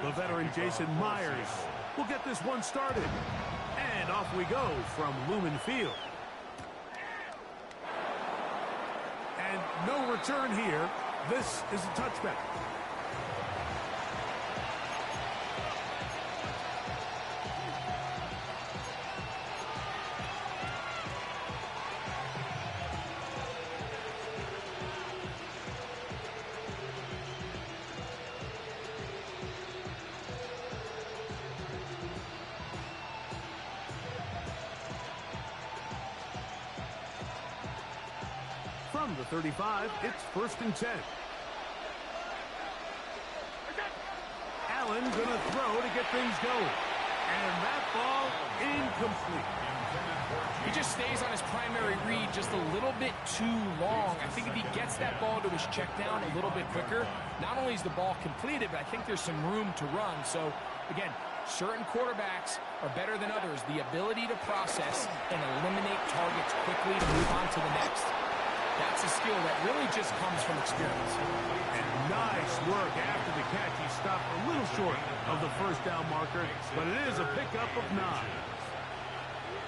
The veteran Jason Myers will get this one started. And off we go from Lumen Field. And no return here. This is a touchback. From the 35, it's 1st and 10. Allen gonna throw to get things going. And that ball incomplete. He just stays on his primary read just a little bit too long. I think if he gets that ball to his check down a little bit quicker, not only is the ball completed, but I think there's some room to run. So, again, certain quarterbacks are better than others. The ability to process and eliminate targets quickly to move on to the next. That's a skill that really just comes from experience. And nice work after the catch. He stopped a little short of the first down marker, but it is a pickup of 9.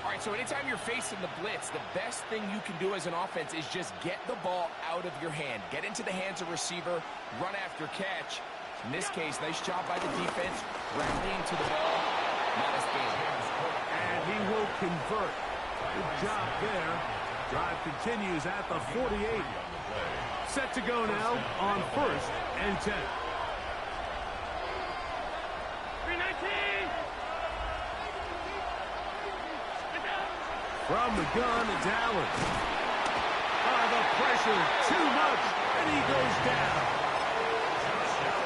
All right, so anytime you're facing the blitz, the best thing you can do as an offense is just get the ball out of your hand. Get into the hands of receiver, run after catch. In this case, nice job by the defense, rallying to the ball. Not a spin. And he will convert. Good job there. Drive continues at the 48. Set to go now on 1st and 10. 319. From the gun, it's Allen. The pressure, too much, and he goes down.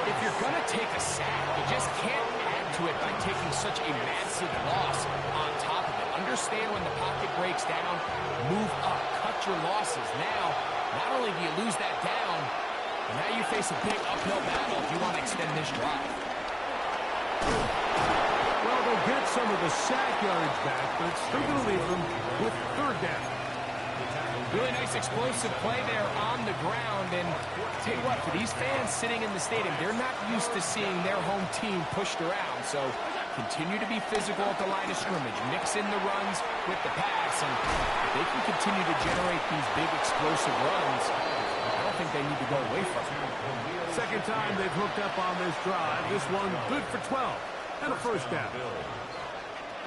If you're going to take a sack, you just can't add to it by taking such a massive loss on top of it. Understand when the pocket breaks down, move up, cut your losses. Now, not only do you lose that down, but now you face a big uphill battle if you want to extend this drive. Well, they'll get some of the sack yards back, but it's still going to leave them with 3rd down. Really nice explosive play there on the ground. And tell you what, for these fans sitting in the stadium, they're not used to seeing their home team pushed around. So continue to be physical at the line of scrimmage. Mix in the runs with the pass. And if they can continue to generate these big explosive runs, I don't think they need to go away from it. Second time they've hooked up on this drive. This one good for 12 and a 1st down.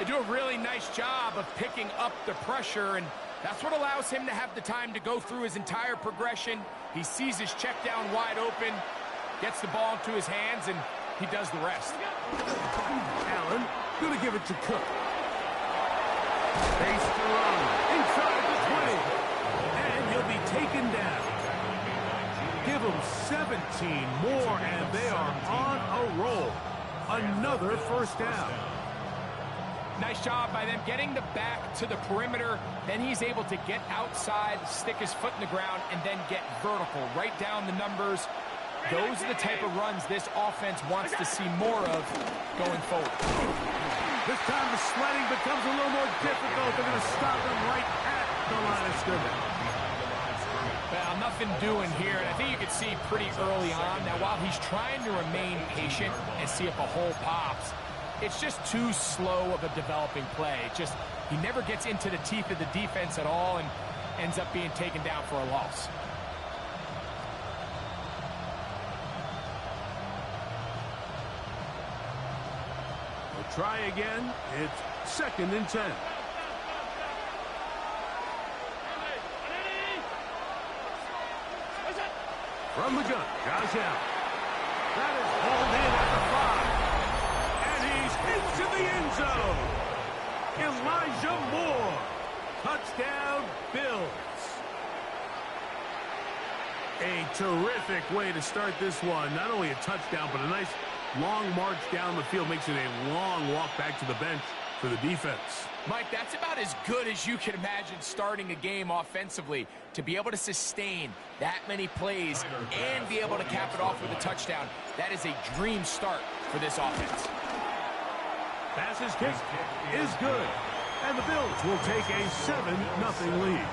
They do a really nice job of picking up the pressure, and that's what allows him to have the time to go through his entire progression. He sees his check down wide open, gets the ball into his hands, and he does the rest. Allen gonna give it to Cook. Face to run inside the 20, and he'll be taken down. Give them 17 more, and they are on a roll. Another 1st down. Nice job by them getting the back to the perimeter. Then he's able to get outside, stick his foot in the ground, and then get vertical. Right down the numbers. Those are the type of runs this offense wants to see more of going forward. This time the sledding becomes a little more difficult. They're going to stop him right at the line of scrimmage. Well, nothing doing here, and I think you can see pretty early on. Now, while he's trying to remain patient and see if a hole pops, it's just too slow of a developing play. He never gets into the teeth of the defense at all and ends up being taken down for a loss. We'll try again. It's 2nd and 10. From the gun, Josh Allen. That is hauled in at the 5. And he's into the end zone. Elijah Moore. Touchdown, Bills. A terrific way to start this one. Not only a touchdown, but a nice long march down the field. Makes it a long walk back to the bench for the defense. Mike, that's about as good as you can imagine starting a game offensively. To be able to sustain that many plays and be able to cap it off with a touchdown, that is a dream start for this offense. Passes kick is good. And the Bills will take a 7-0 lead.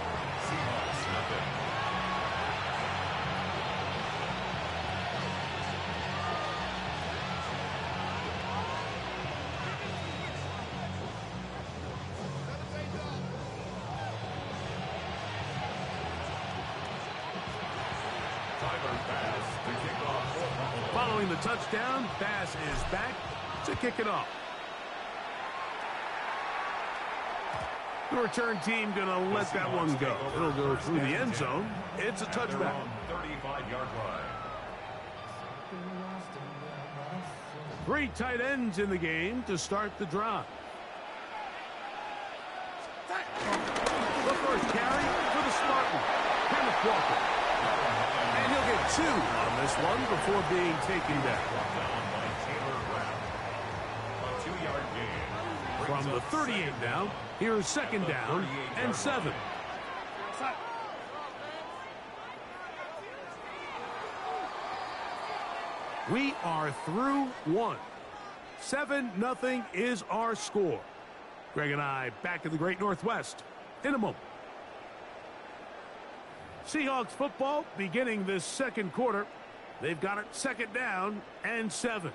Following the touchdown, pass is back to kick it off. The return team going to let that one go. It'll go through the end zone. It's a touchback. 35-yard line. 3 tight ends in the game to start the drive. The first carry for the Spartan, Kenneth Walker. And he'll get 2 on this one before being taken down. From the 38 now, here's second down and 7. We are through 1. 7-0 is our score. Greg and I back in the Great Northwest in a moment. Seahawks football beginning this second quarter. They've got it second down and 7.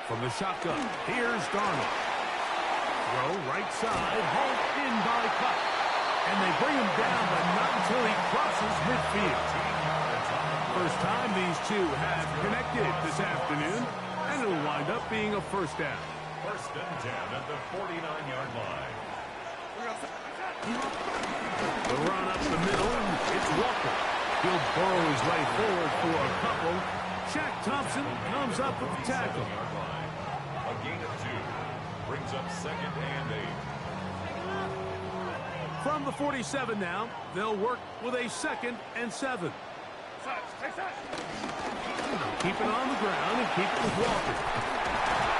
From the shotgun, here's Darnold. Throw right side, hauled in by Cup. And they bring him down, but not until he crosses midfield. First time these two have connected this afternoon, and it'll wind up being a first down. First and 10 at the 49-yard line. The run up the middle, it's Walker. He'll burrow his way forward for a couple. Shaq Thompson comes up with the tackle. A gain of 2 brings up second and 8. From the 47 now, they'll work with a second and 7. Keep it on the ground and keep it with Walker.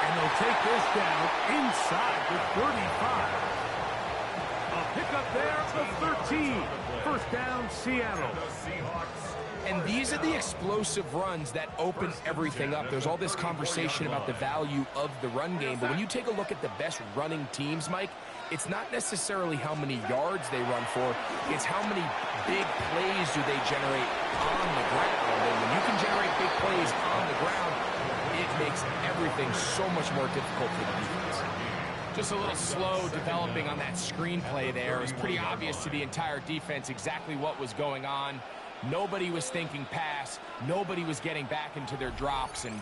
And they'll take this down inside the 35. A pickup there of 13. First down, Seattle. And these are the explosive runs that open everything up. There's all this conversation about the value of the run game, but when you take a look at the best running teams, Mike, it's not necessarily how many yards they run for, it's how many big plays do they generate on the ground. And when you can generate big plays on the ground, it makes everything so much more difficult for the defense. Just a little slow developing on that screenplay there. It was pretty obvious to the entire defense exactly what was going on. Nobody was thinking pass. Nobody was getting back into their drops, and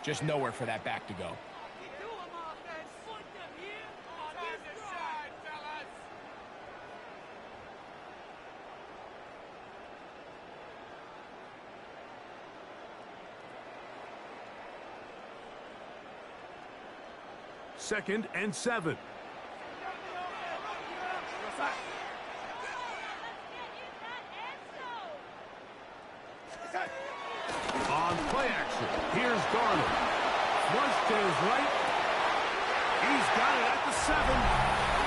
just nowhere for that back to go. Second and 7. On play action, here's Darnold. Flush to his right. He's got it at the 7.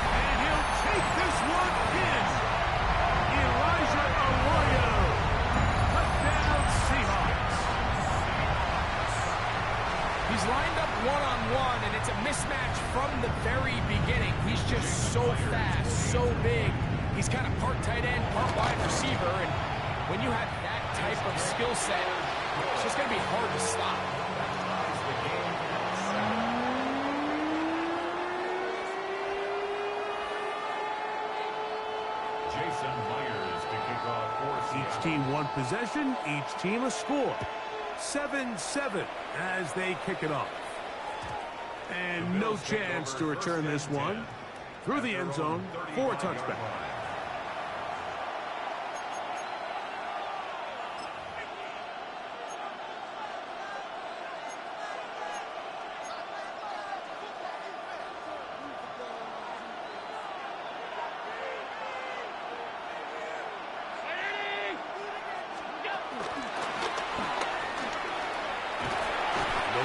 And he'll take this one in. Elijah Arroyo. Touchdown, Seahawks. He's lined up one-on-one, and it's a mismatch from the very beginning. He's just so fast, so big. He's kind of part tight end, part wide receiver, and when you have that type of skill set, it's just going to be hard to stop. Jason Myers to kick off for Each team one possession, each team a score. 7-7 as they kick it off. And no chance to return this one through the end zone for a touchback.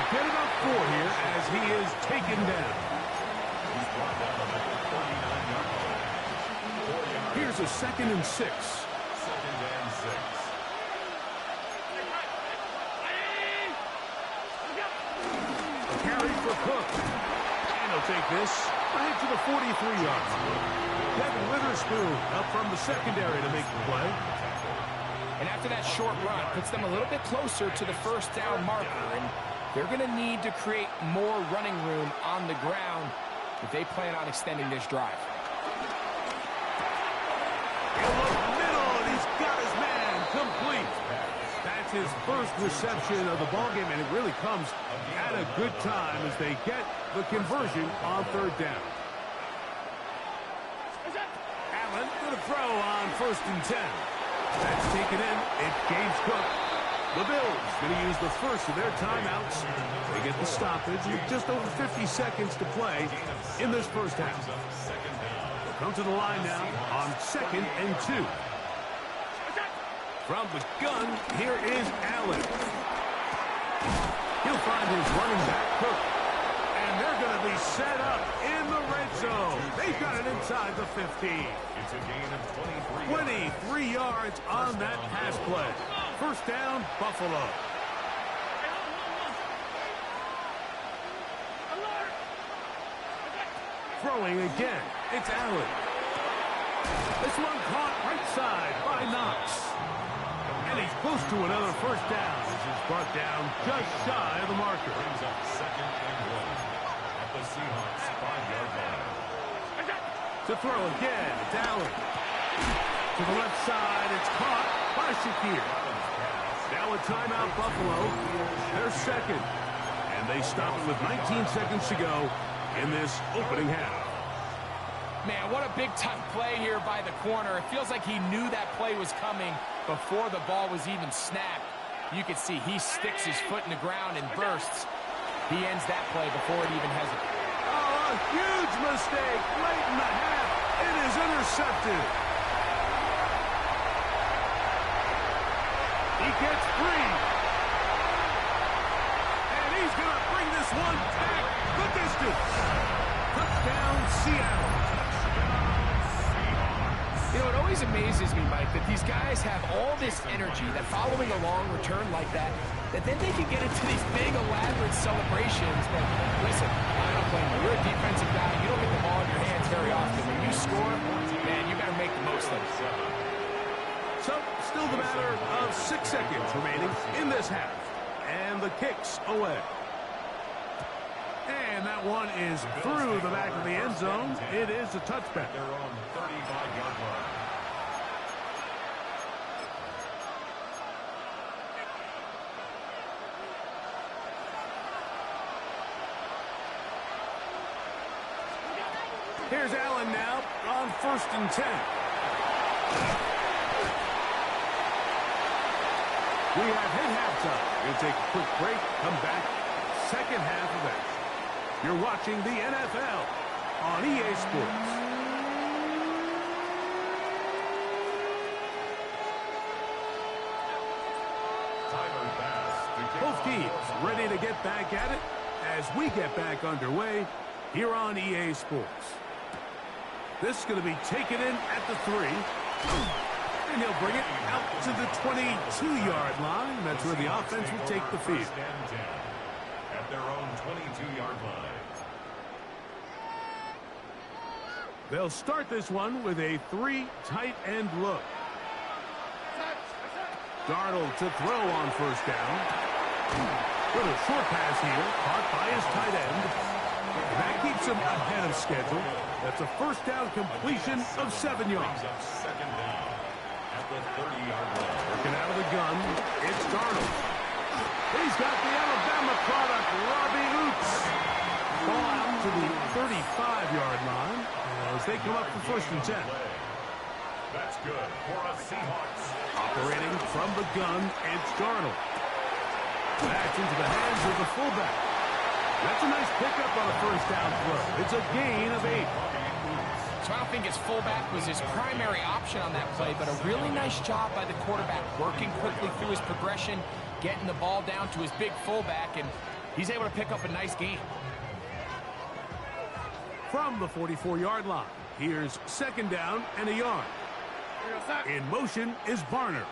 Get it up for here as he is taken down. Here's a second and 6. Second and 6. A carry for Cook. And he'll take this right to the 43-yard line. Devin Witherspoon up from the secondary to make the play. And after that short run, puts them a little bit closer to the first down marker. And they're going to need to create more running room on the ground if they plan on extending this drive. He'll look middle, and he's got his man complete. That's his first reception of the ballgame, and it really comes at a good time as they get the conversion on third down. Allen for the throw on 1st and 10. That's taken in. It's James Cook. The Bills going to use the first of their timeouts. They get the stoppage with just over 50 seconds to play in this first half. They'll come to the line now on 2nd and 2. From the gun, here is Allen. He'll find his running back, Cook. And they're going to be set up in the red zone. They've got it inside the 15. It's a gain of 23 yards on that pass play. First down, Buffalo. Throwing again, it's Allen. This one caught right side by Knox. And he's close to another first down. This is brought down just shy of the marker. Brings up 2nd and 1 at the Seahawks 5-yard line. To throw again, it's Allen. To the left side, it's caught by Shakir. Now a timeout, Buffalo. They're second. And they stop it with 19 seconds to go in this opening half. Man, what a big-time play here by the corner. It feels like he knew that play was coming before the ball was even snapped. You can see he sticks his foot in the ground and bursts. He ends that play before it even has it. Oh, a huge mistake late in the half. It is intercepted. He gets free. And he's going to bring this one back the distance. Touchdown, Seattle. You know, it always amazes me, Mike, that these guys have all this energy, that following a long return like that then they can get into these big, elaborate celebrations. But listen, I don't blame you. You're a defensive guy. You don't get the ball in your hands very often. When you score, man, you got to make the most of it. So, still the matter of 6 seconds remaining in this half. And the kick's away. And that one is through the back of the end zone. It is a touchback. They're on 35-yard line. Here's Allen now on 1st and 10. We have hit halftime. We'll take a quick break, come back, second half of action. You're watching the NFL on EA Sports. Both teams ready to get back at it as we get back underway here on EA Sports. This is going to be taken in at the 3. And he'll bring it out to the 22-yard line. That's where the offense will take the field. At their own 22-yard line. They'll start this one with a 3 tight end look. Darnold to throw on first down. Little short pass here, caught by his tight end. That keeps him ahead of schedule. That's a first down completion of 7 yards. Second down at the 30-yard line. Working out of the gun, it's Darnold. He's got the Alabama product, Robbie Oops. Ball out to the 35-yard line as they come up for 1st and 10. That's good for a Seahawks. Operating from the gun, it's Darnold. Back into the hands of the fullback. That's a nice pickup on a first down throw. It's a gain of 8. So I don't think his fullback was his primary option on that play, but a really nice job by the quarterback, working quickly through his progression, getting the ball down to his big fullback, and he's able to pick up a nice gain. From the 44-yard line, here's 2nd down and a yard. In motion is Barner.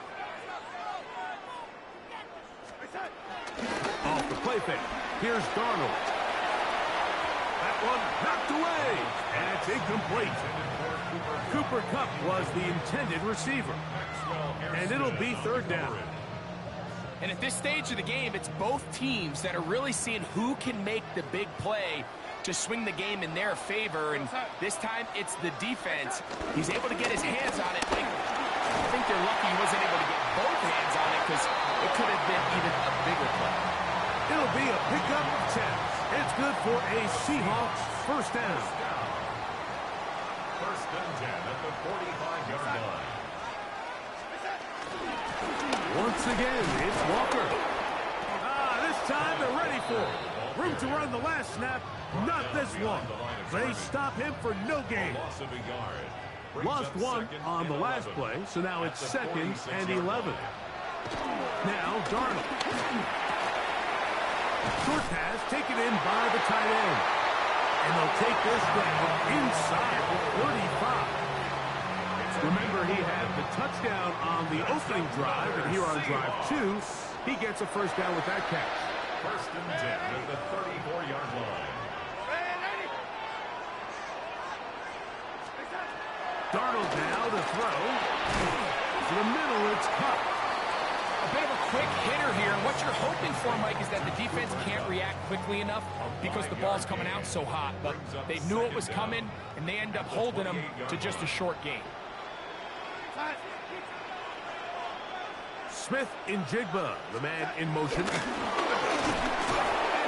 Off the play fake. Here's Darnold. That one knocked away. And it's incomplete. Cooper Kupp was the intended receiver. And it'll be third down. And at this stage of the game, it's both teams that are really seeing who can make the big play to swing the game in their favor. And this time, it's the defense. He's able to get his hands on it. I think they're lucky he wasn't able to get both hands on it because it could have been even a bigger play. It'll be a pickup of 10. It's good for a Seahawks first down. First and 10 at the 45-yard line. Once again, it's Walker. This time they're ready for it. Room to run the last snap, not this one. They stop him for no gain. Loss of a yard. Lost one on the last play, so now it's 2nd and 11. Now Darnold. Short pass taken in by the tight end. And they'll take this down inside the 35. Remember, he had the touchdown on the opening drive, and here on drive 2, he gets a first down with that catch. First and 10 at the 34-yard line. Darnold now to throw. To the middle, it's Kupp. A bit of a quick hitter here, and what you're hoping for, Mike, is that the defense can't react quickly enough because the ball's coming out so hot. But they knew it was coming, and they end up holding them to just a short gain. Smith in Jigba, the man in motion. And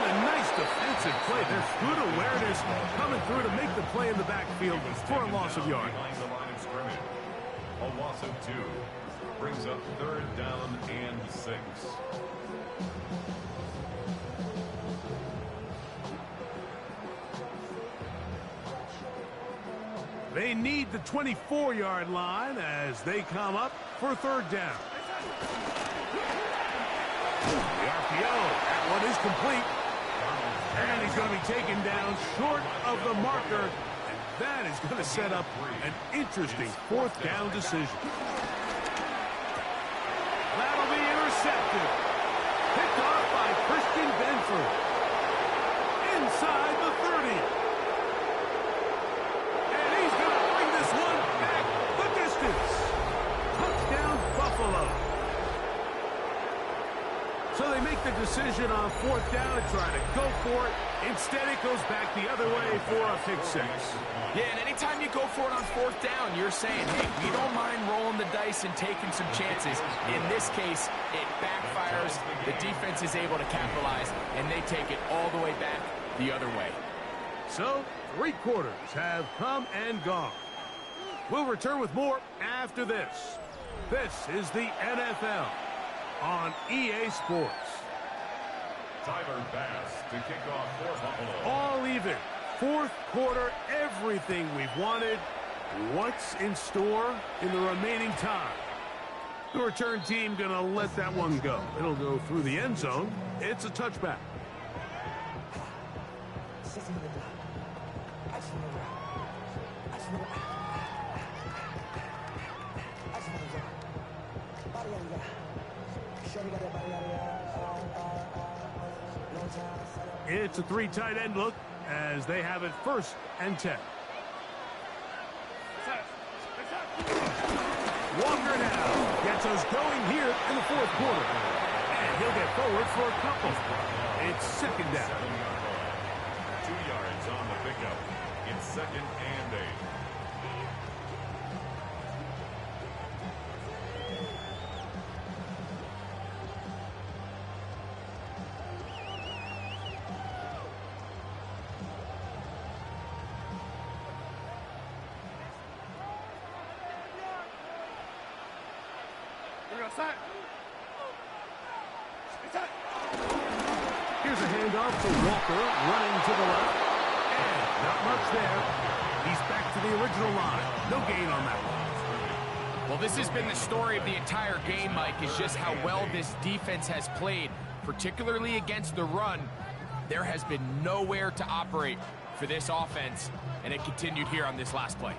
a nice defensive play. There's good awareness coming through to make the play in the backfield for a loss of yard. Behind the line of scrimmage. A loss of 2 brings up third down and 6. They need the 24-yard line as they come up for third down. The RPO, that one is complete. And he's going to be taken down short of the marker. And that is going to set up an interesting fourth down decision. That'll be intercepted. Picked off by Christian Benford. Inside the 30. And he's going to bring this one back the distance. Touchdown, Buffalo. So they make the decision on fourth down to try to go for it. Instead, it goes back the other way for a pick 6. Yeah, and anytime you go for it on fourth down, you're saying, hey, we don't mind rolling the dice and taking some chances. In this case, it backfires. The defense is able to capitalize, and they take it all the way back the other way. So, 3 quarters have come and gone. We'll return with more after this. This is the NFL on EA Sports. Tyler Bass to kick off for Buffalo. All even. Fourth quarter, everything we've wanted. What's in store in the remaining time? The return team going to let that one go. It'll go through the end zone. It's a touchback. It's a 3 tight end look as they have it 1st and 10. Walker now gets us going here in the 4th quarter. And he'll get forward for a couple. It's 2nd down. 2 yards on the pickup. It's 2nd and 8. Here's a handoff to Walker, running to the left. And not much there. He's back to the original line. No gain on that one. Well, this has been the story of the entire game, Mike, is just how well this defense has played, particularly against the run. There has been nowhere to operate for this offense, and it continued here on this last play.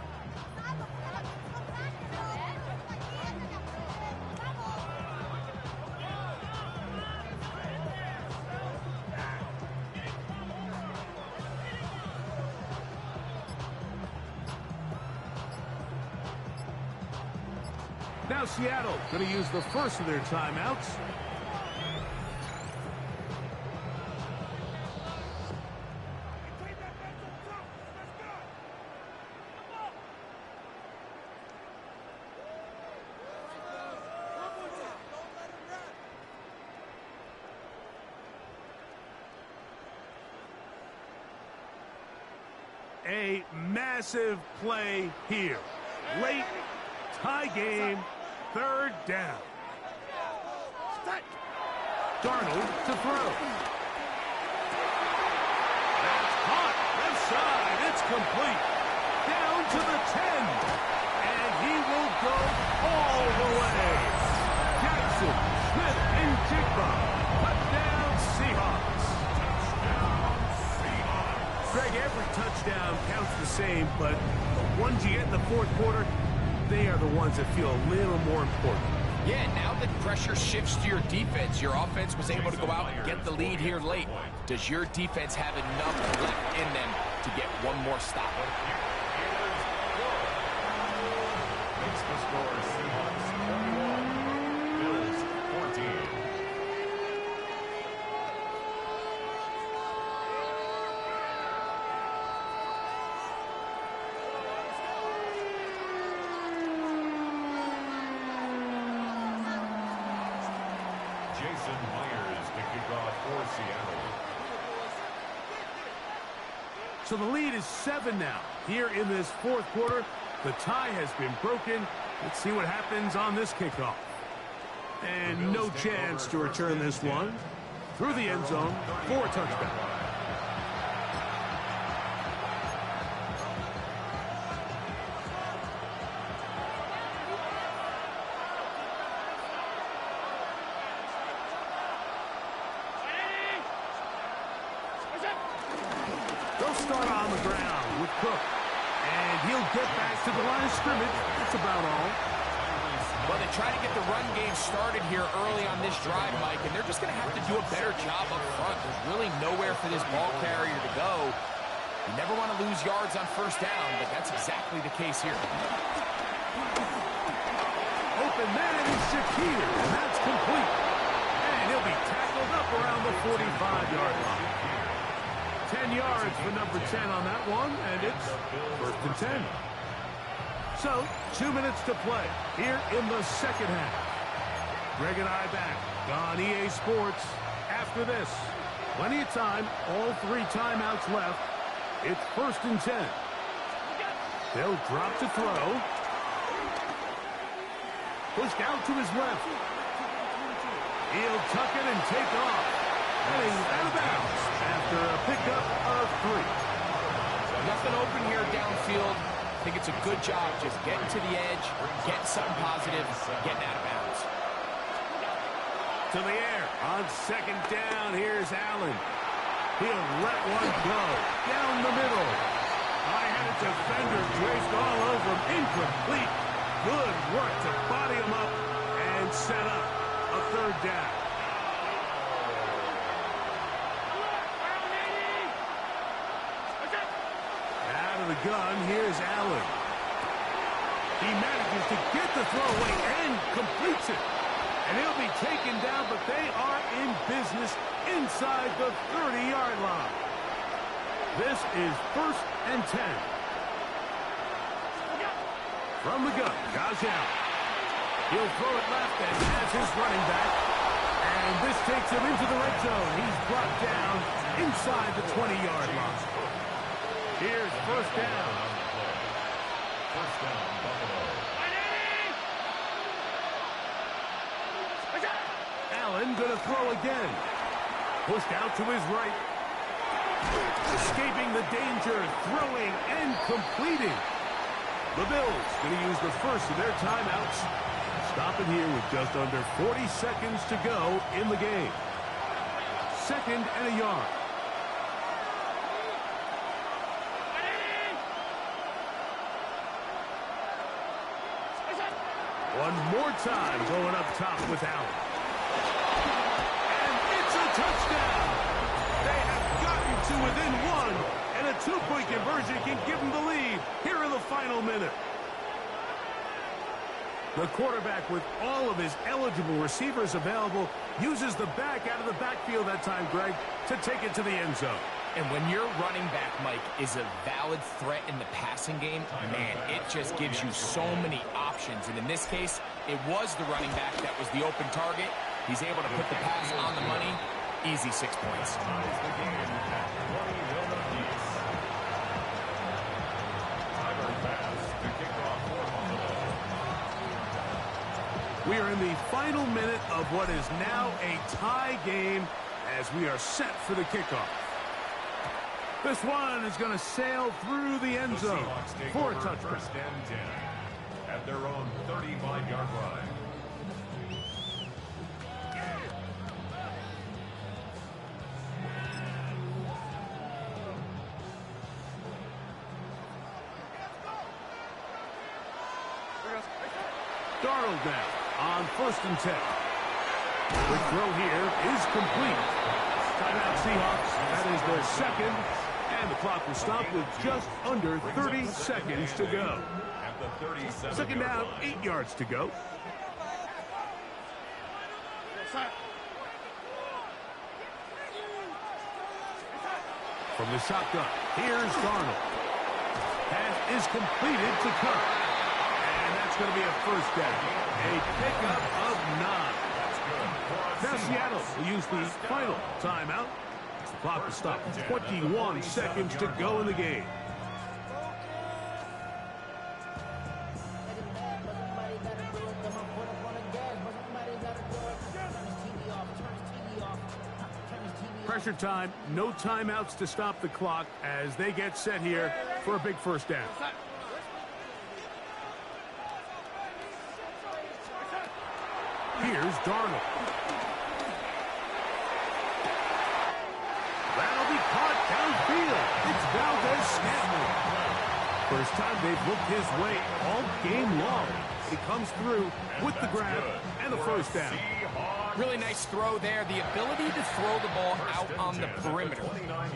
Now Seattle going to use the first of their timeouts. A massive play here. Late, tie game, third down. Darnold to throw. That's caught. Left side. It's complete. Down to the 10. And he will go all the way. Jackson, Smith, and Jigba. Touchdown, Seahawks. Greg, every touchdown counts the same, but the ones you get in the fourth quarter, they are the ones that feel a little more important. Yeah, now that pressure shifts to your defense, your offense was able to go out and get the lead here late. Does your defense have enough left in them to get one more stop? Makes the score Seahawks 21, Bills 14. So the lead is 7 now. Here in this fourth quarter, the tie has been broken. Let's see what happens on this kickoff. And no chance to return this one. Through the end zone for a touchdown. They'll start on the ground with Cook. And he'll get back to the line of scrimmage. That's about all. Well, they try to get the run game started here early on this drive, Mike, and they're just going to have to do a better job up front. There's really nowhere for this ball carrier to go. You never want to lose yards on first down, but that's exactly the case here. Open man is Shakir, and that's complete. And he'll be tackled up around the 45-yard line. 10 yards for number 10 on that one, and it's 1st and 10. So, 2 minutes to play here in the second half. Greg and I back on EA Sports after this. Plenty of time, all 3 timeouts left. It's 1st and 10. They'll drop to throw. Pushed out to his left. He'll tuck it and take off. Heading out of bounds after a pickup of 3. Nothing open here downfield. I think it's a good job just getting to the edge, getting something positive, getting out of bounds. To the air on 2nd down. Here's Allen. He'll let one go down the middle. I had a defender traced all over him. Incomplete. Good work to body him up and set up a 3rd down. Out of the gun, here's Allen. He manages to get the throw away and completes it. And he'll be taken down, but they are in business inside the 30-yard line. This is 1st and 10. From the gun, Dmajor. He'll throw it left and has his running back. And this takes him into the red zone. He's brought down inside the 20-yard line. Here's 1st down. 1st down, Buffalo. Allen going to throw again. Pushed out to his right. Escaping the danger, throwing and completing. The Bills going to use the first of their timeouts. Stopping here with just under 40 seconds to go in the game. 2nd and a yard. One more time going up top with Allen. And it's a touchdown. They have gotten to within 1, and a 2-point conversion can give them the lead here in the final minute. The quarterback, with all of his eligible receivers available, uses the back out of the backfield that time, Greg, to take it to the end zone. And when your running back, Mike, is a valid threat in the passing game, man, it just gives you so many options. And in this case, it was the running back that was the open target. He's able to put the pass on the money. Easy 6 points. We are in the final minute of what is now a tie game as we are set for the kickoff. This one is going to sail through the end zone for a touchdown. First and 10 at their own 35-yard line. Darnold now on 1st and 10. The throw here is complete. Timeout Seahawks. That is their second. And the clock will stop with just under 30 seconds to go. Second down, 8 yards to go. From the shotgun, here's Darnold. Pass is completed to Cook. And that's going to be a first down. A pickup of 9. Now Seattle will use the final timeout. The clock will stop. 21 seconds to go in the game. Pressure time. No timeouts to stop the clock as they get set here for a big first down. Here's Darnold. That'll be caught downfield. It's Valdez Scantling. First time they've looked his way all game long. He comes through with the grab and the first down. Really nice throw there. The ability to throw the ball out on the perimeter.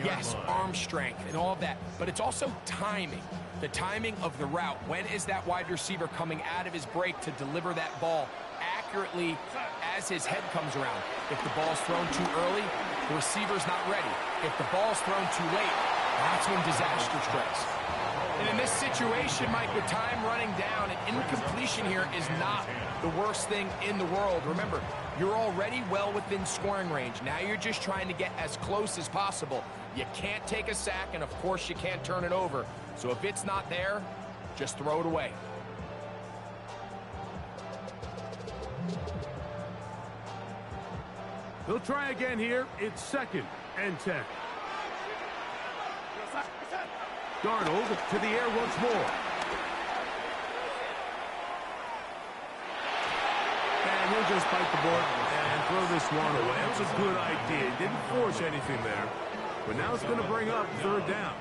Yes, arm strength and all of that, but it's also timing. The timing of the route. When is that wide receiver coming out of his break to deliver that ball accurately as his head comes around? If the ball's thrown too early, the receiver's not ready. If the ball's thrown too late, that's when disaster strikes. And in this situation, Mike, with time running down, an incompletion here is not the worst thing in the world. Remember, you're already well within scoring range. Now you're just trying to get as close as possible. You can't take a sack, and of course you can't turn it over. So if it's not there, just throw it away. They'll try again here. It's 2nd and 10. Darnold to the air once more. And he'll just bite the board and throw this one away. That was a good idea. He didn't force anything there. But now it's going to bring up 3rd down.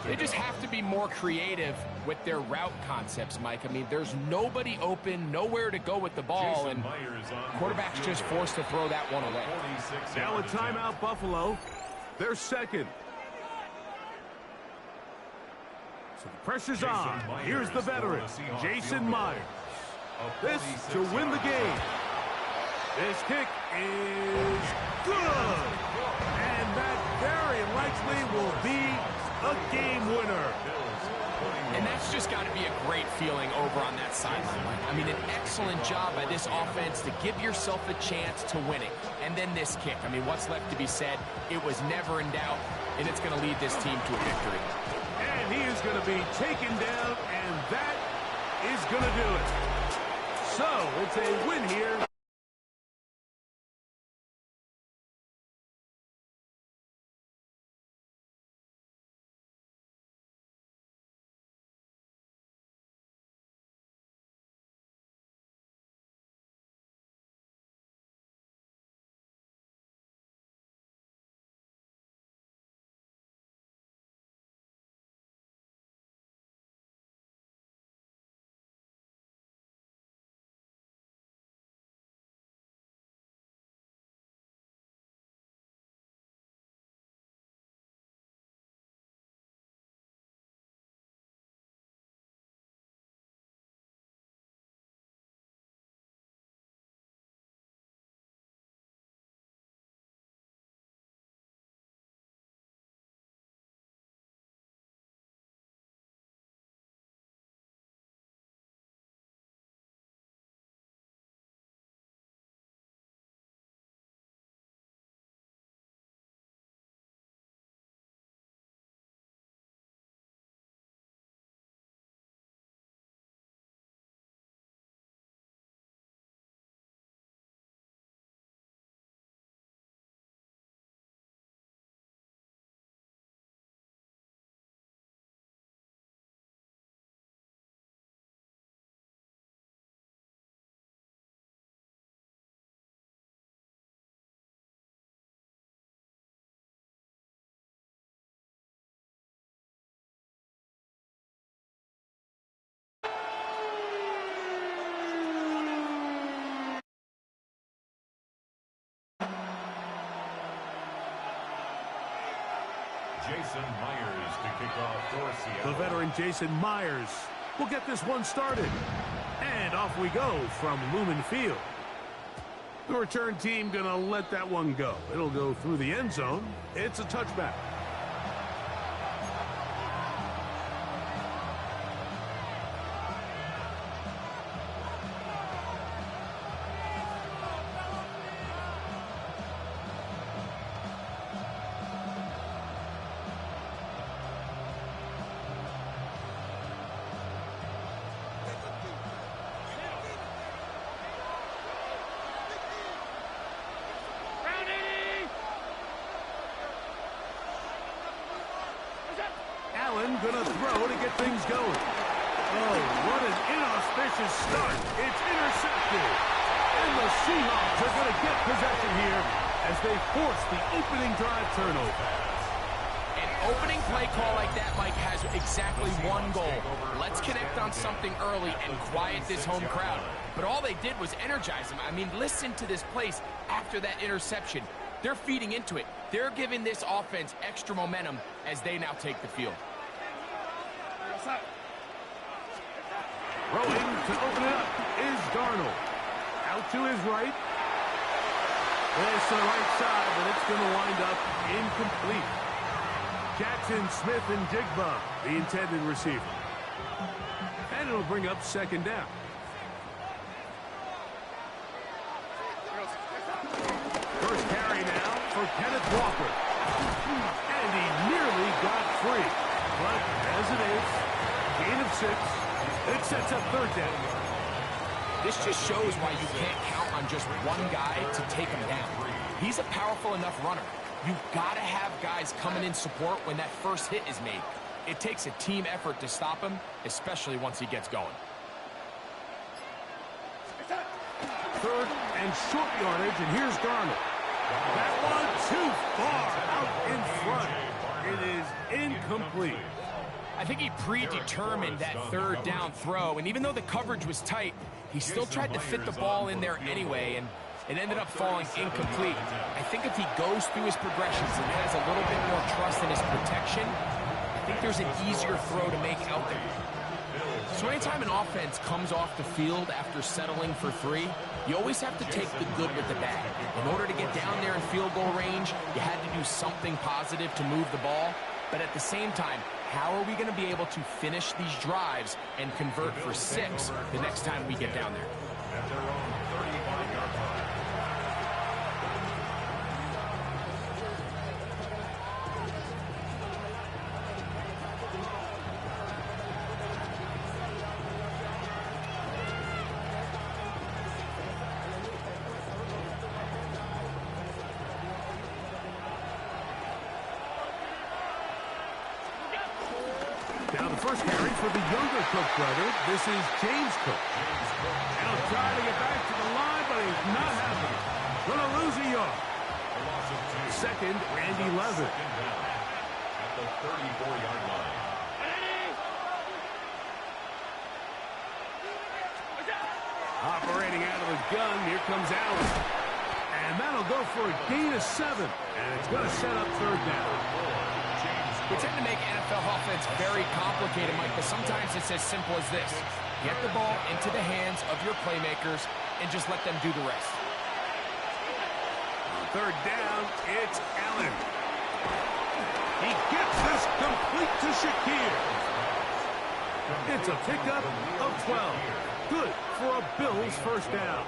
They just have to be more creative with their route concepts, Mike. I mean, there's nobody open, nowhere to go with the ball, and quarterback's just forced to throw that one away. Now a timeout, Buffalo. They're second. So the pressure's on. Here's the veteran, Jason Myers. This to win the game. This kick is good. And that very likely will be a game winner. And that's just got to be a great feeling over on that sideline. I mean, an excellent job by this offense to give yourself a chance to win it. And then this kick. I mean, what's left to be said? It was never in doubt, and it's going to lead this team to a victory. And he is going to be taken down, and that is going to do it. So, it's a win here. Jason Myers to kick off for Seattle. The veteran Jason Myers will get this one started. And off we go from Lumen Field. The return team gonna let that one go. It'll go through the end zone. It's a touchback. Gonna throw to get things going. Oh, what an inauspicious start. It's intercepted. And the Seahawks are going to get possession here as they force the opening drive turnover. An opening play call like that, Mike, has exactly one goal. Let's connect on something early and quiet this home crowd. But all they did was energize them. I mean, listen to this place after that interception. They're feeding into it. They're giving this offense extra momentum as they now take the field. Throwing to open it up is Darnold. Out to his right. It's the right side, but it's going to wind up incomplete. Jackson, Smith, and Jigba, the intended receiver. And it'll bring up second down. First carry now for Kenneth Walker. And he nearly got free. But as it is, gain of 6. It sets up third down. This just shows why you can't count on just one guy to take him down. He's a powerful enough runner. You've got to have guys coming in support when that first hit is made. It takes a team effort to stop him, especially once he gets going. Third and short yardage, and here's Darnold. That one too far out in front. It is incomplete. I think he predetermined that third down throw, and even though the coverage was tight, he still tried to fit the ball in there anyway, and it ended up falling incomplete. I think if he goes through his progressions and has a little bit more trust in his protection, I think there's an easier throw to make out there. So anytime an offense comes off the field after settling for 3, you always have to take the good with the bad. In order to get down there in field goal range, you had to do something positive to move the ball. But at the same time, how are we going to be able to finish these drives and convert for 6 the next time we get down there? At their own 35-yard line. Now the first carry for the younger Cook brother. This is James Cook. Now trying to get back to the line, but he's not happening. Gonna lose a yard. Second, Randy Levitt. At the 34-yard line. Operating out of the gun, here comes Allen. And that'll go for a gain of 7. And it's gonna set up third down. We tend to make NFL offense very complicated, Mike, but sometimes it's as simple as this. Get the ball into the hands of your playmakers and just let them do the rest. Third down, it's Allen. He gets this complete to Shakir. It's a pickup of 12. Good for a Bills first down.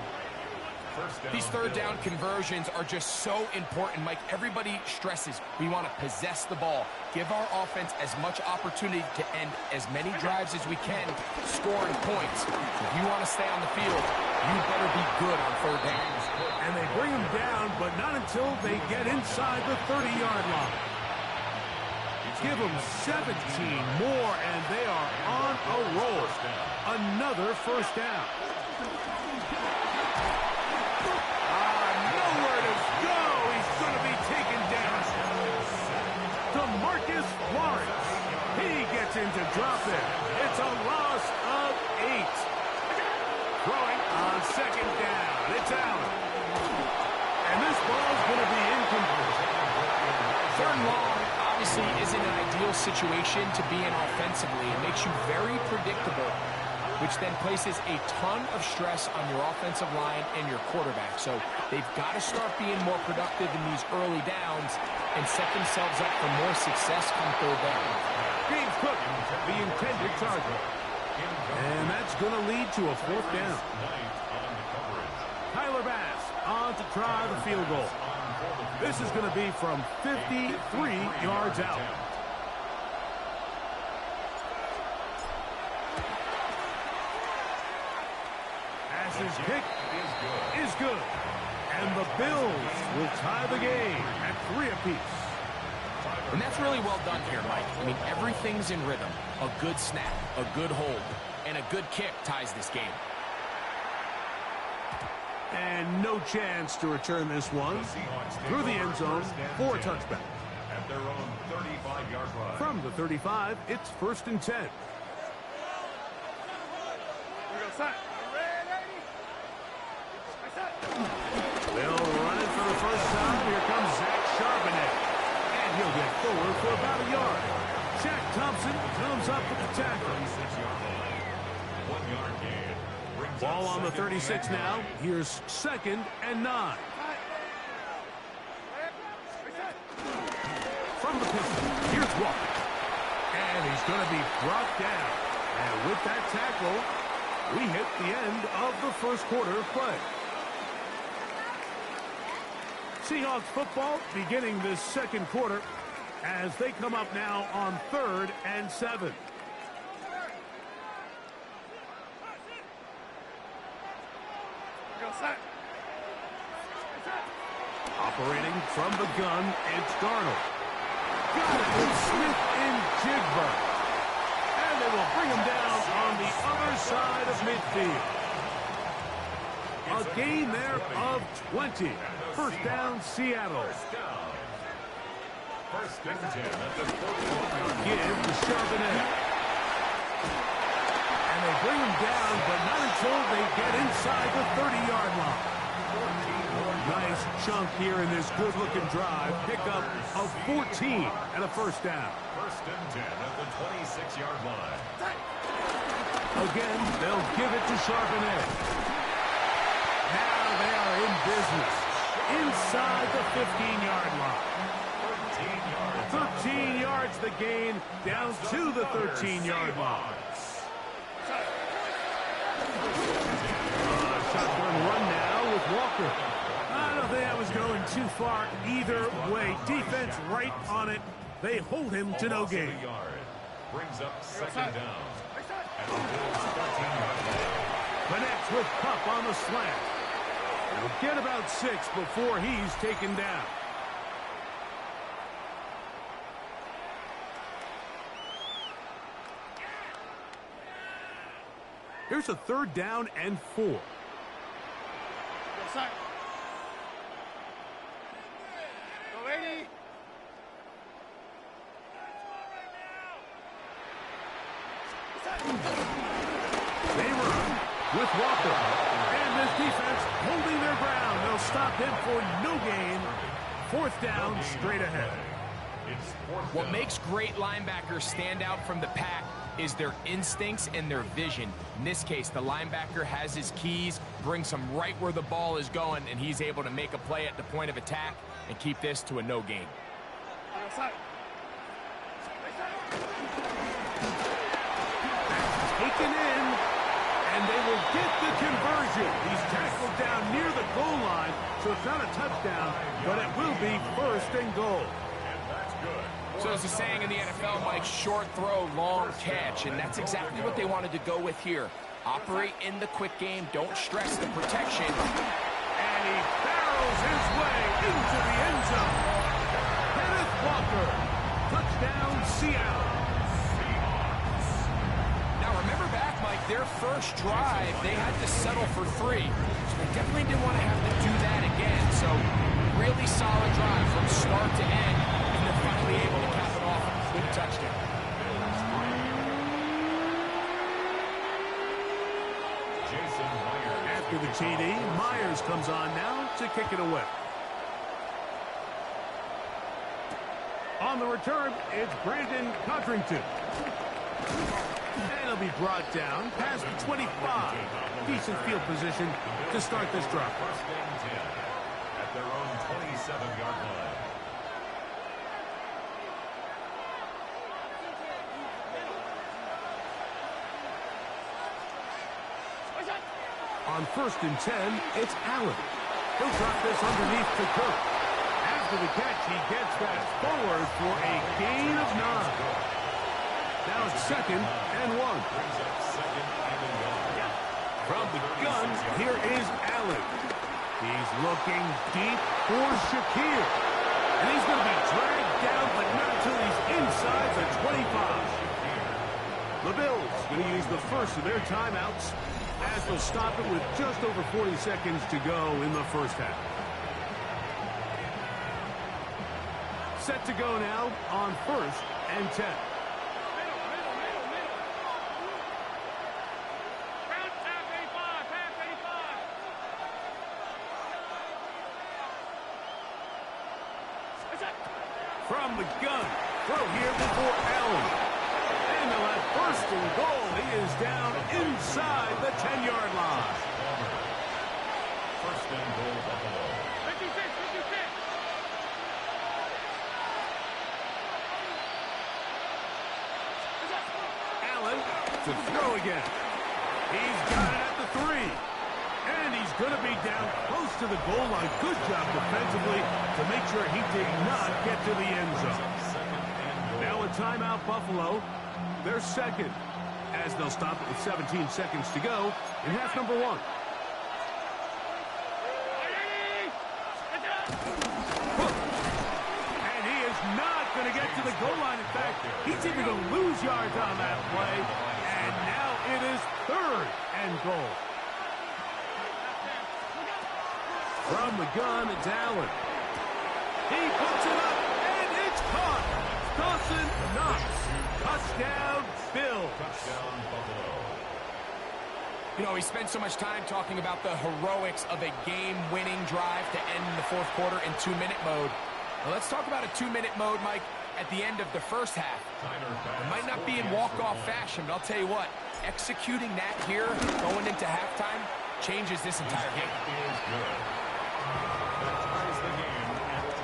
These third down conversions are just so important, Mike. Everybody stresses we want to possess the ball, give our offense as much opportunity to end as many drives as we can, scoring points. If you want to stay on the field, you better be good on third down. And they bring him down, but not until they get inside the 30-yard line. Give them 17 more, and they are on a roll. Another first down. Nowhere to go. He's going to be taken down. DeMarcus Lawrence. He gets into drop it. It's a loss of 8. Throwing on second down. It's Allen. And this ball is going to be incomplete. Third and long. obviously isn't an ideal situation to be in offensively. It makes you very predictable, which then places a ton of stress on your offensive line and your quarterback. So they've got to start being more productive in these early downs and set themselves up for more success come third down. James Cook, the intended target. And that's going to lead to a fourth down. Tyler Bass on to try the field goal. This is going to be from 53 yards out. Pass's kick is good. And the Bills will tie the game at 3 apiece. And that's really well done here, Mike. I mean, everything's in rhythm. A good snap, a good hold, and a good kick ties this game. And no chance to return this one through the end zone for a touchback. At their own 35-yard line. From the 35, it's 1st and 10. They'll run it for the first time. Here comes Zach Charbonnet. And he'll get forward for about a yard. Shaq Thompson comes up with the tackle. 1 yard gain. Ball on the 36 now. Here's 2nd and 9. From the pistol, here's Walker. And he's going to be brought down. And with that tackle, we hit the end of the first quarter of play. Seahawks football beginning this second quarter as they come up now on 3rd and 7. Operating from the gun, it's Darnold. Got it with Smith and Jigba. And they will bring him down on the other side of midfield. A gain there of 20. First down, Seattle. First and 10 at the 44-yard line. Give to Charbonnet. And they bring him down, but not until they get inside the 30-yard line. Nice chunk here in this good-looking drive. Pickup of 14 and a first down. First and 10 at the 26-yard line. Again, they'll give it to Charbonnet. Now they are in business. Inside the 15-yard line. 13 yards the gain, down to the 13-yard line. Shotgun run now with Walker. I don't think I was going too far either way. Defense right on it. They hold him to no gain. Brings up 2nd down. At the Bills' 13-yard line. Connects with Pup on the slant. He'll get about 6 before he's taken down. Here's a 3rd down and 4. They run with Walker. And this defense holding their ground. They'll stop him for no gain. 4th down, straight ahead. What makes great linebackers stand out from the pack is their instincts and their vision. In this case, the linebacker has his keys, brings him right where the ball is going, and he's able to make a play at the point of attack and keep this to a no gain. Taken in, and they will get the conversion. He's tackled down near the goal line, so it's not a touchdown, but it will be 1st and goal. So there's a saying in the NFL, Mike, short throw, long catch, and that's exactly what they wanted to go with here. Operate in the quick game, don't stress the protection. And he barrels his way into the end zone. Kenneth Walker, touchdown Seattle. Now remember back, Mike, their first drive, they had to settle for 3. So they definitely didn't want to have to do that again. So really solid drive from start to end, and they're finally able to cap it off with a touchdown. After the TD, Myers comes on now to kick it away. On the return, it's Brandon Codrington. And he'll be brought down past the 25. Decent field position to start this drive. First and 10 at their own 27-yard line. On first and 10, it's Allen. He'll drop this underneath to Cook. After the catch, he gets that forward for a gain of 9. Now it's second and 1. From the gun, here is Allen. He's looking deep for Shakir. And he's going to be dragged down, but not until he's inside the 25. The Bills going to use the first of their timeouts as they'll stop it with just over 40 seconds to go in the first half. Set to go now on first and 10. From the gun, throw here before Allen. And they'll have first and goal. He is down inside the 10-yard line. First and goal, Buffalo. 56, 56. Allen to throw again. He's got it at the 3. And he's going to be down close to the goal line. Good job defensively to make sure he did not get to the end zone. Now a timeout, Buffalo. They're second as they'll stop it with 17 seconds to go in half number 1. And he is not going to get to the goal line. In fact, he's even going to lose yards on that play. And now it is third and goal. From the gun, it's Allen. He puts it up, and it's caught. Dawson Knox. Touchdown, Bills. Touchdown, Buffalo. You know, we spent so much time talking about the heroics of a game-winning drive to end the fourth quarter in 2-minute mode. Well, let's talk about a 2-minute mode, Mike, at the end of the first half. It might not be in walk-off fashion, but I'll tell you what, executing that here, going into halftime, changes this entire game. Is good. That ties the game at 10.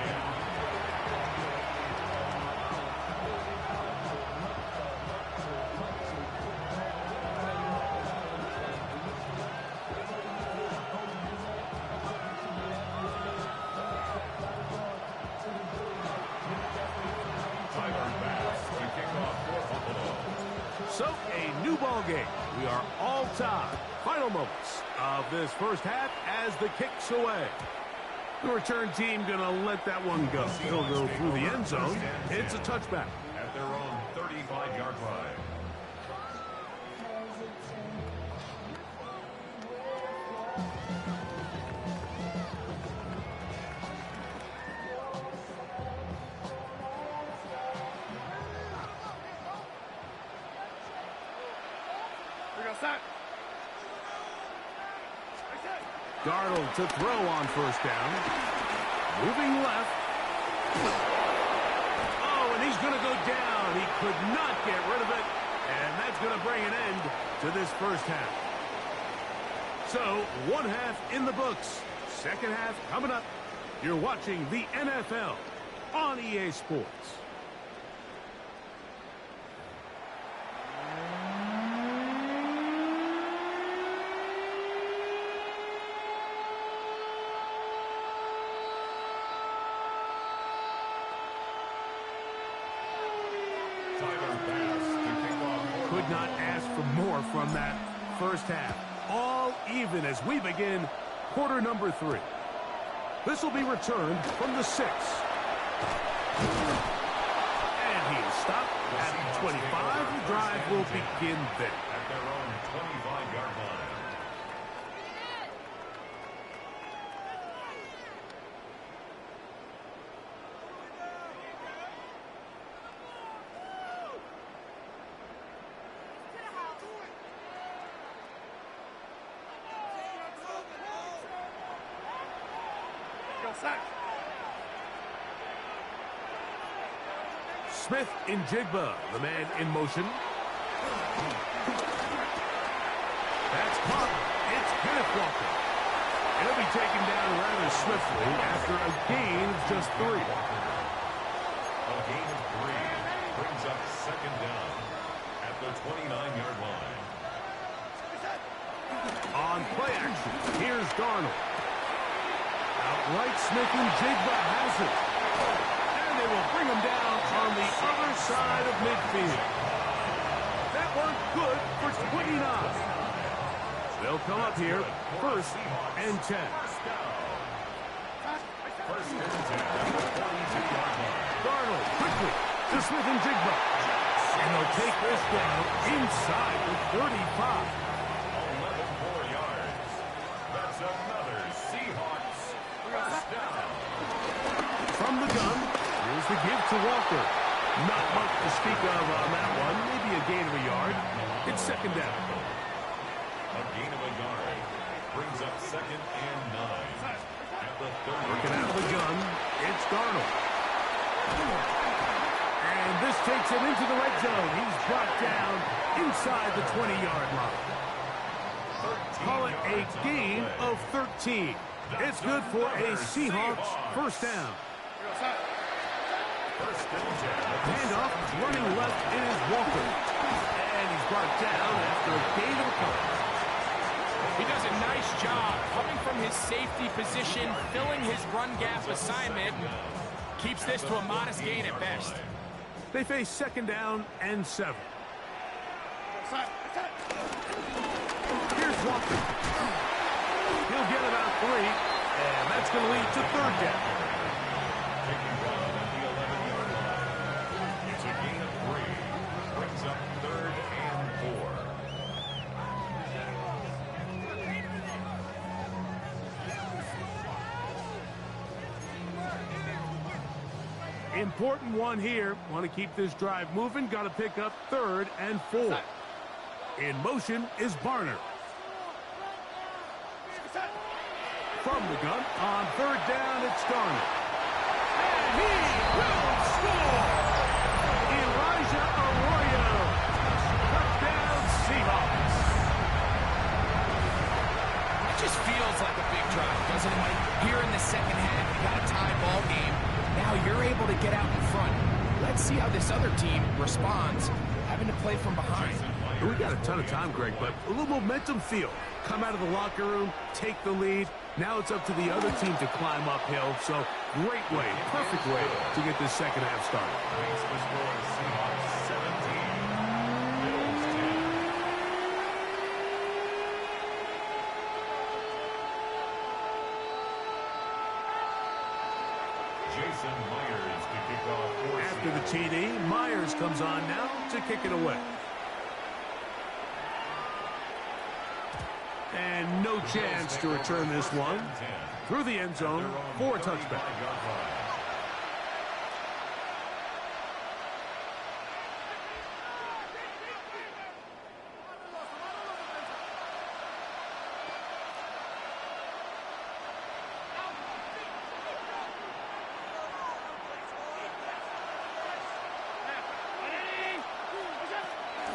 So, a new ball game. We are all tied. Final moments of this first half as the kick's away. The return team going to let that one go. He'll go through the end zone. It's a touchback. At their own 35-yard line. Darnold to throw on first down. Moving left. Oh, and he's going to go down. He could not get rid of it. And that's going to bring an end to this first half. So, one half in the books. Second half coming up. You're watching the NFL on EA Sports. Could not ask for more from that first half. All even as we begin quarter number 3. This will be returned from the 6. And he is stopped at the 25. The drive will begin there. At their own 25-yard line. Smith in Jigba, the man in motion. That's caught. It's Kenneth Walker. He'll be taken down rather swiftly after a gain of just 3. A gain of 3 brings up second down at the 29-yard line. On play action, here's Darnold. Outright Smith and Jigba has it. And they will bring him down on the other side of midfield. That one good for 29. They'll come up here, 1st and 10. First and 10 at the 42-yard line. Darnold quickly to Smith and Jigba. And they'll take this down inside the 35. 11 more yards. That's another Seahawks first down. From the gun, here's the give to Walker. Not much to speak of on that one. Maybe a gain of a yard. It's second down. A gain of a yard brings up second and 9 at the 30. Working out of the gun, it's Darnold. And this takes him into the red zone. He's brought down inside the 20-yard line. Call it a gain of 13. It's good for a Seahawks first down. First and 10. Handoff, running left is Walker. And he's brought down after a gain of a couple. He does a nice job coming from his safety position, filling his run gap assignment. Keeps this to a modest gain at best. They face second down and 7. Here's Walker. He'll get about 3, and that's going to lead to third down. Taking down at the 11-yard line. It's a gain of 3. Brings up third and 4. Important one here. Want to keep this drive moving. Got to pick up 3rd and 4. In motion is Barner. From the gun, on 3rd down, it's Darnold. And he will score! Elijah Arroyo. Touchdown, Seahawks. It just feels like a big drive, doesn't it, Mike? Here in the second half, you got a tie ball game. Now you're able to get out in front. Let's see how this other team responds, having to play from behind. We got a ton of time, Greg, but a little momentum feel. Come out of the locker room, take the lead. Now it's up to the other team to climb uphill. So great way, perfect way to get this second half started. The score is Seahawks 17. Bills 10. Jason Myers to kick off for After the TD, Myers comes on now to kick it away. And no chance to return this one. Through the end zone for a touchback.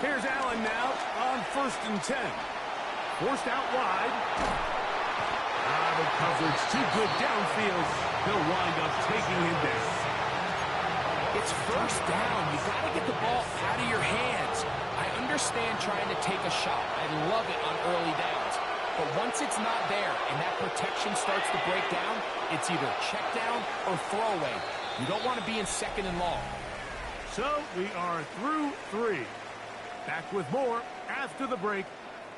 Here's Allen now on 1st and 10. Forced out wide. The coverage too good downfield. He'll wind up taking him down. It's first down. You got to get the ball out of your hands. I understand trying to take a shot. I love it on early downs. But once it's not there and that protection starts to break down, it's either check down or throwaway. You don't want to be in 2nd and long. So we are through 3. Back with more after the break.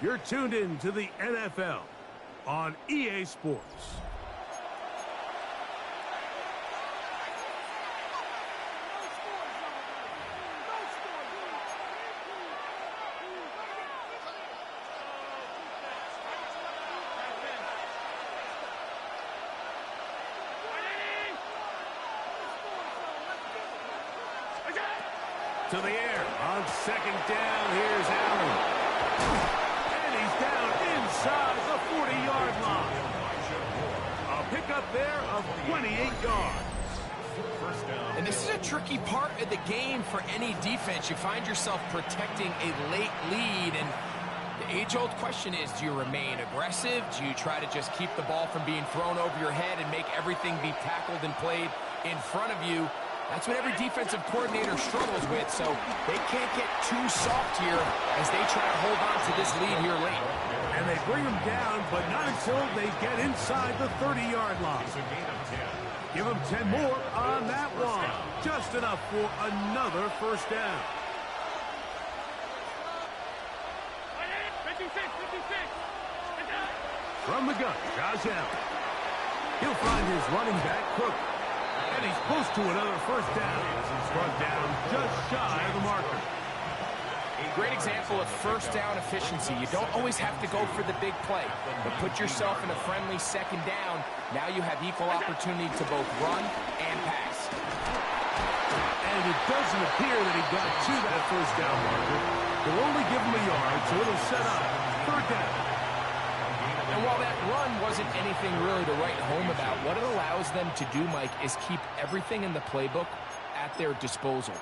You're tuned in to the NFL on EA Sports. To the air on 2nd down. Here's Allen. And he's down inside the 40-yard line. A pickup there of 28 yards. First down. And this is a tricky part of the game for any defense. You find yourself protecting a late lead, and the age-old question is, do you remain aggressive? Do you try to just keep the ball from being thrown over your head and make everything be tackled and played in front of you? That's what every defensive coordinator struggles with, so they can't get too soft here as they try to hold on to this lead here late. And they bring them down, but not until they get inside the 30-yard line. It's a gain of 10. Give them 10 more on that one. Just enough for another first down. 56, 56. From the gun, Josh Allen. He'll find his running back, Cook. And he's close to another first down. Brought down just shy of the marker. Great example of first down efficiency. You don't always have to go for the big play, but put yourself in a friendly second down. Now you have equal opportunity to both run and pass. And it doesn't appear that he got to that first down marker. They'll only give him a yard, so it'll set up third down. And while that run wasn't anything really to write home about, what it allows them to do, Mike, is keep everything in the playbook at their disposal.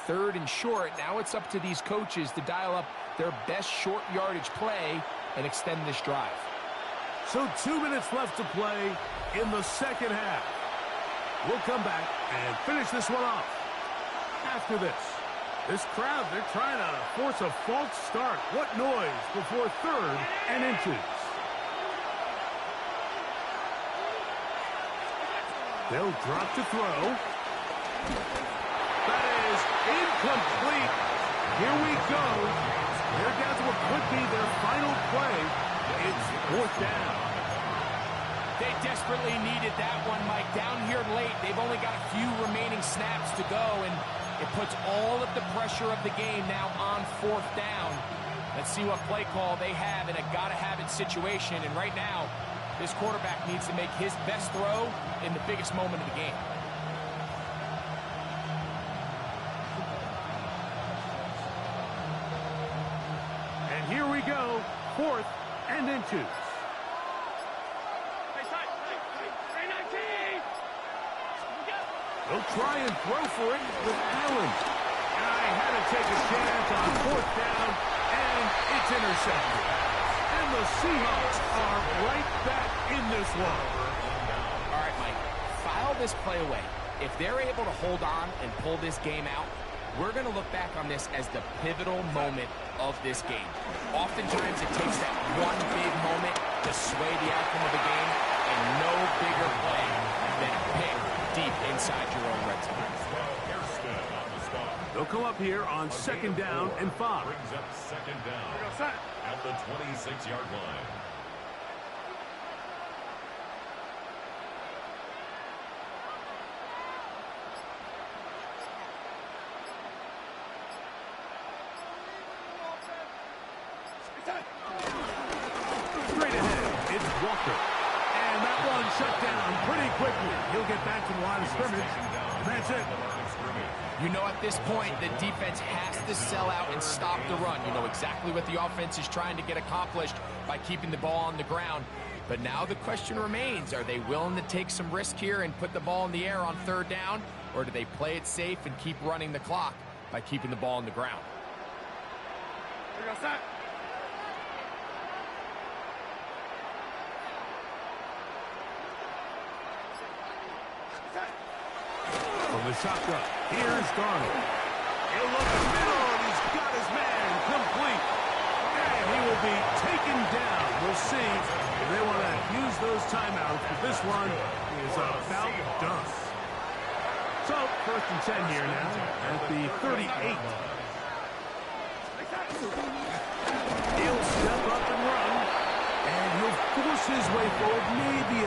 Third and short, now it's up to these coaches to dial up their best short yardage play and extend this drive. So 2 minutes left to play in the second half. We'll come back and finish this one off. After this crowd, they're trying to force a false start. What noise before third and inches. They'll drop to throw. That is incomplete. Here we go. They're down to what could be their final play. It's fourth down. They desperately needed that one, Mike. Down here late, they've only got a few remaining snaps to go, and it puts all of the pressure of the game now on fourth down. Let's see what play call they have in a gotta-have-it situation, and right now, this quarterback needs to make his best throw in the biggest moment of the game. And here we go, fourth and inches. They'll try and throw for it with Allen. I had to take a chance on fourth down, and it's intercepted. And the Seahawks are right back in this one. All right, Mike, file this play away. If they're able to hold on and pull this game out, we're going to look back on this as the pivotal moment of this game. Oftentimes, it takes that one big moment to sway the outcome of the game, and no bigger play than a pick deep inside your own red zone. They'll come up here on second down and 5. Brings up second down at the 26-yard line. Straight ahead, it's Walker. And that one shut down pretty quickly. He'll get back to the line of scrimmage, and that's it. You know, at this point, the defense has to sell out and stop the run. You know exactly what the offense is trying to get accomplished by keeping the ball on the ground. But now the question remains, are they willing to take some risk here and put the ball in the air on third down? Or do they play it safe and keep running the clock by keeping the ball on the ground? From the shotgun, here's Darnold. He'll look in the middle, and he's got his man complete. And he will be taken down. We'll see if they want to use those timeouts, but this one is about done. So, first and 10 here now at the 38. He'll step up and run, and he'll force his way forward, maybe